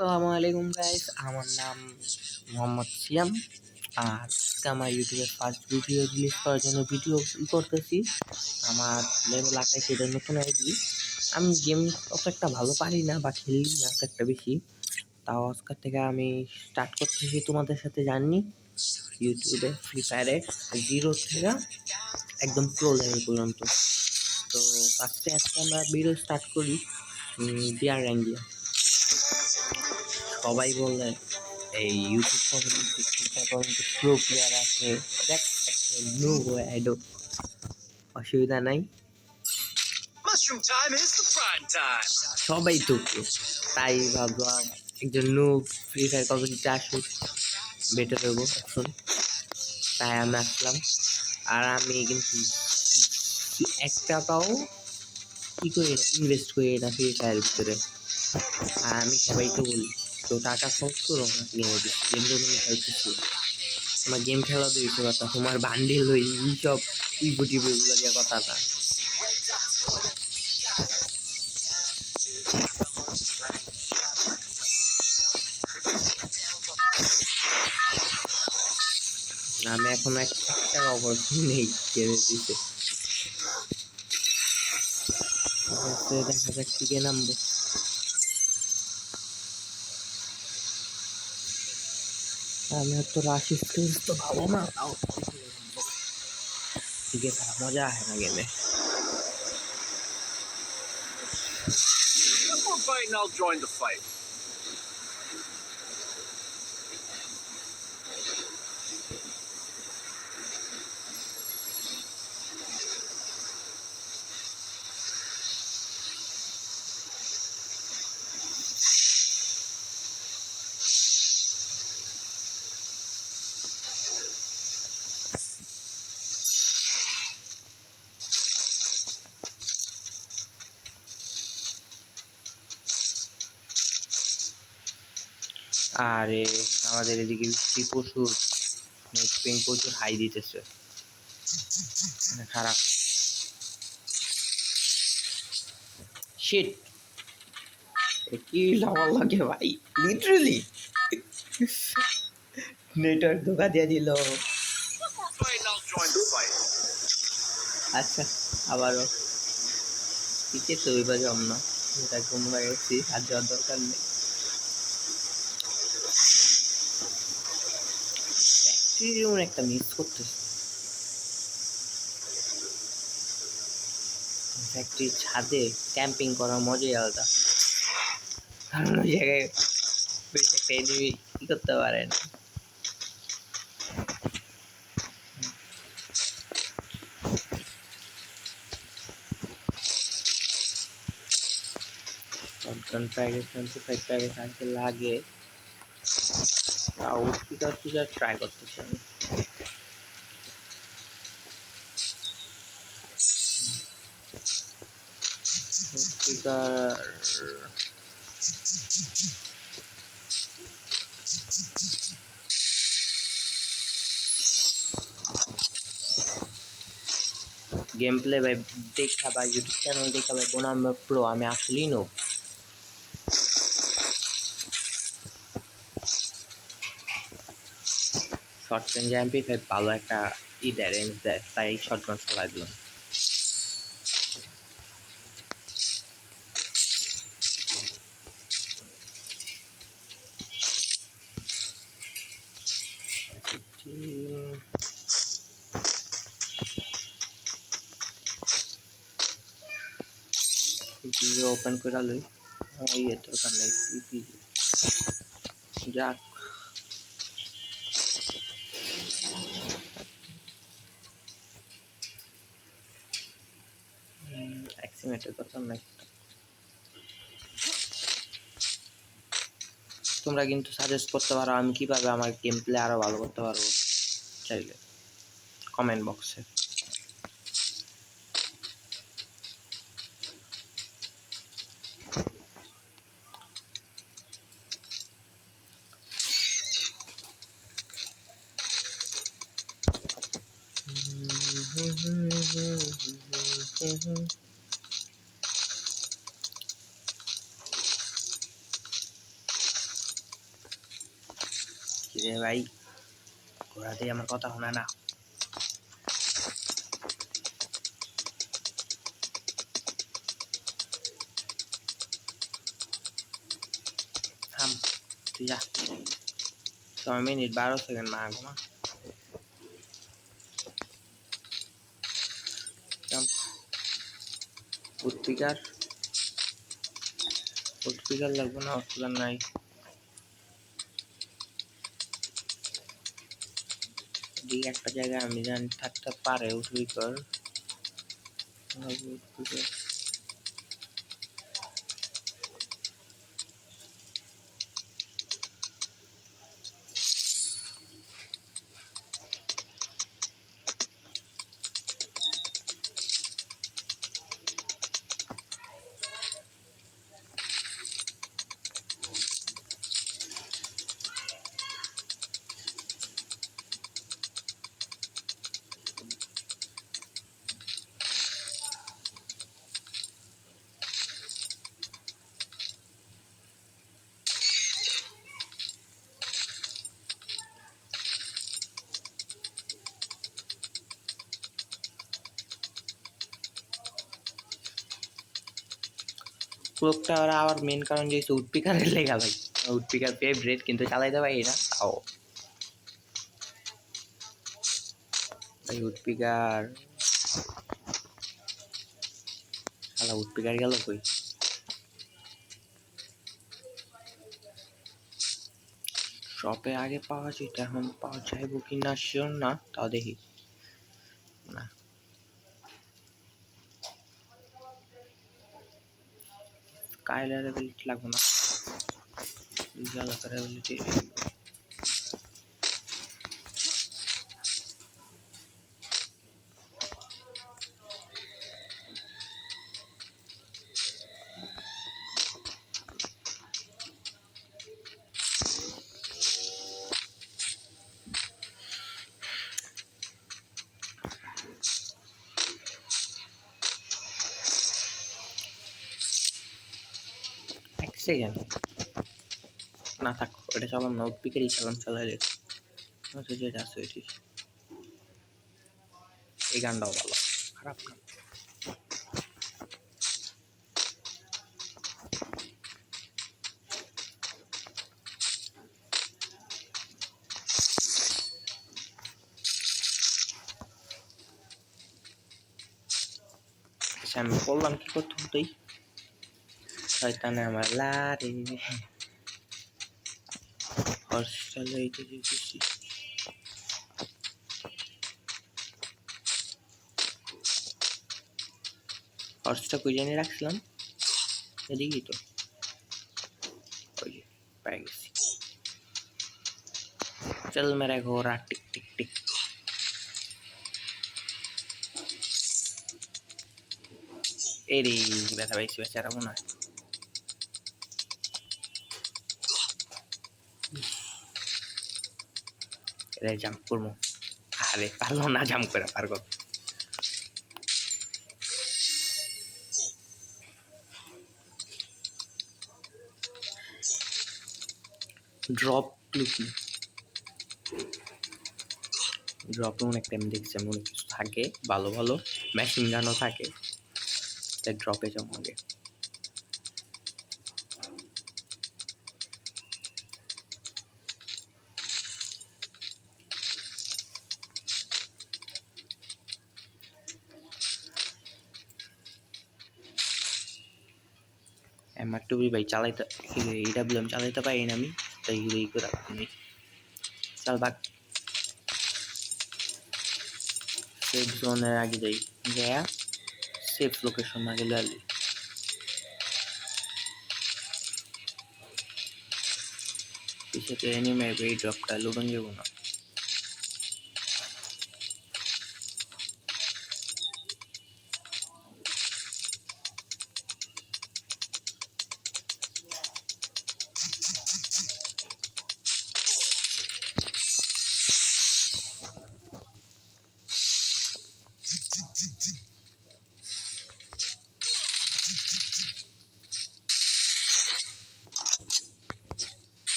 আসসালামু আলাইকুম গাইস, আমার নাম মোহাম্মদ সিয়াম। আর আজকে আমার ইউটিউবের ফার্স্ট ভিডিও রিলিজ করার জন্য ভিডিও করতেছি। আমার লেভেল 28, এটা নতুন আইডি। আমি গেম অত একটা ভালো পারি না বা খেলি না অত একটা বেশি। তাও আজকের থেকে আমি স্টার্ট করতেছি তোমাদের সাথে জার্নি ইউটিউবে ফ্রি ফায়ারে জিরো থেকে একদম প্রো লেভেল পর্যন্ত। তো ফার্স্টে আজকে আমরা ভিডিও স্টার্ট করি বিয়ার র্যাঙ্গিয়া। সবাই বললেন এই ইউটিউব কমিউনিটি প্রো প্লেয়ার আছে, দেখ নো অ্যাডো, অসুবিধা নাই, সবাই তো pro। তাই ভাবলাম একজন নো ফ্রি ফায়ার কমিউনিটি আসুক, বেটার হবো এখন। তাই আমি আসলাম। আর আমি কিন্তু এক টাকাও কি করি না, ইনভেস্ট করি না ফ্রি ফায়ারের ভিতরে। আর আমি সবাইকে বলি, তো টাকা খরচ করো না গেমের গেম যখন খেলতেছি। তোমার গেম খেলা তো এইসব কথা, তোমার বান্ডিল হই এইসব ইবো টিবো এগুলো দিয়ে কথা না। আমি এখন এক টাকা অপারেশন নেই গেমে দিতে। দেখা যাক টিকে নামবো। আমি তো রাশি স্কিলস তো ভালো না, তাও টিকে থাকা মজা আসে না গেমে। I'll join the fight. আরে আমাদের এদিকে বৃষ্টি প্রচুর, নেট পেন প্রচুর হাই দিতেছে, মানে খারাপ। শিট, কি লাগার লাগে ভাই, লিটারালি নেটওয়ার্ক ধোকা দিয়ে দিল। I'll join the fight. আচ্ছা, আবারও টিকে তো ওইবার জম না, এটা ঘুম গেছি, আর যাওয়ার দরকার নেই। যেমন একটা মিস করতেছে, ফ্যাক্টরির ছাদে ক্যাম্পিং করার মজাই আলাদা, কারণ ওই জায়গায় বেশি একটা এনিমি কি করতে পারে না। শটগান প্যাকেজ 25 প্যাকেজ আনতে লাগে, তাও স্পিকার ট্রাই করতেছি আমি। স্পিকার গেম প্লে ভাই দেখা বা ইউটিউব চ্যানেল দেখা ভাই বনাম প্রো, আমি আসলেই নো। শর্ট রেঞ্জ এমপি5 ভালো একটা দেয়, রেঞ্জ দেয়, তাই শটগান চালাই দিলাম। ওপেন করে লই, ইয়ে দরকার নেই যাক। অ্যাক্সিমেটের দরকার নাই। তোমরা কিন্তু সাজেস্ট করতে পারো আমি কিভাবে আমার গেম প্লে আরো ভালো করতে পারবো, চাইলে কমেন্ট বক্সে। রে ভাই ঘোড়াতেই আমার কথা শোনা না। থাম তুই যা। 6 মিনিট 12 সেকেন্ড মা গো মা। উৎপিকার লাগবে না, উৎপিকার নাই। এদিকে একটা জায়গায় আমি জানি থাকতে পারে উৎপিকার। ক্লোকটা ওরা আবার মেন কারণ যে উৎপিকারের লেগা ভাই। উৎপিকার ফেভারিট কিন্তু চালাইতে পারি না তাও ভাই। উৎপিকার শালা উৎপিকার গেল কই? শপে আগে পাওয়া যেত, এখন পাওয়া যাইব কি না শিওর না, তাও দেখি। না কাইলার অ্যাবিলিটি লাগবে না, জালাকার অ্যাবিলিটি। এক সেকেন্ড না থাক, ওটা চালাম না, উৎপিকারই চালাইলে যেটা আছে ওইটি। এই গানটাও ভালো, খারাপ না। আমি বললাম কি করতে হতোই শয়তানে আমার লারে হর্ষটা লইতে যেতেছি। হর্ষটা কই জানি রাখছিলাম, এদিকেই তো। ওই যে পেয়ে গেছি। চল মেরা ঘোড়া টিক টিক টিক। এরে ব্যথা পাইছি বেচারা মনে হয়। এরে জাম্প করবো, আরে পারলো না জাম্প করে, পারবো। ড্রপ লুকি, ড্রপে অনেক টাইম দেখছি আমি, অনেক কিছু থাকে ভালো ভালো, মেশিন গানও থাকে, তাই ড্রপে যাবো আগে। আমার টুবি ভাই চালাইতে, এইডাব্লিউ আমি চালাইতে পারি না আমি, তাই এই করে আমি চাল বাক। সেফ জোনের আগে যাই, গিয়া সেফ লোকেশন আগে লালি। পিছে তো এনিমে এই ড্রপটা লুডন যাবো না।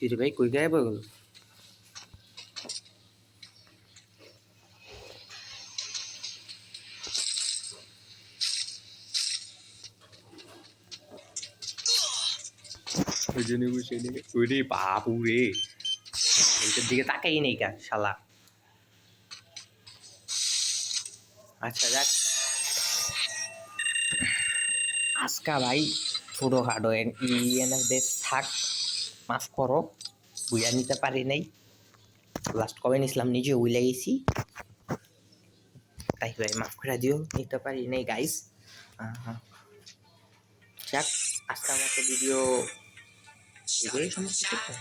কি রে ভাই কই গায়েব হয়ে গেল? ওই জন্য বসে নেই ওই রে বাবু রে এইটার দিকে তাকাই নেই কা শালা। আচ্ছা যাক আজকা ভাই ছোটোখাটো ইএনএস বেশ থাক, মাফ করো বুঝা নিতে পারি নাই। লাস্ট কবে নিছিলাম নিজে উইলে গেছি, তাই ভাই মাফ করে দিও, নিতে পারি নাই গাইস। যাক আজকের মতো ভিডিও এগুলোই সমস্ত করতে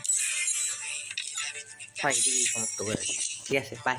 হয়, এদিকেই সমস্ত করে ঠিক আছে, বাই।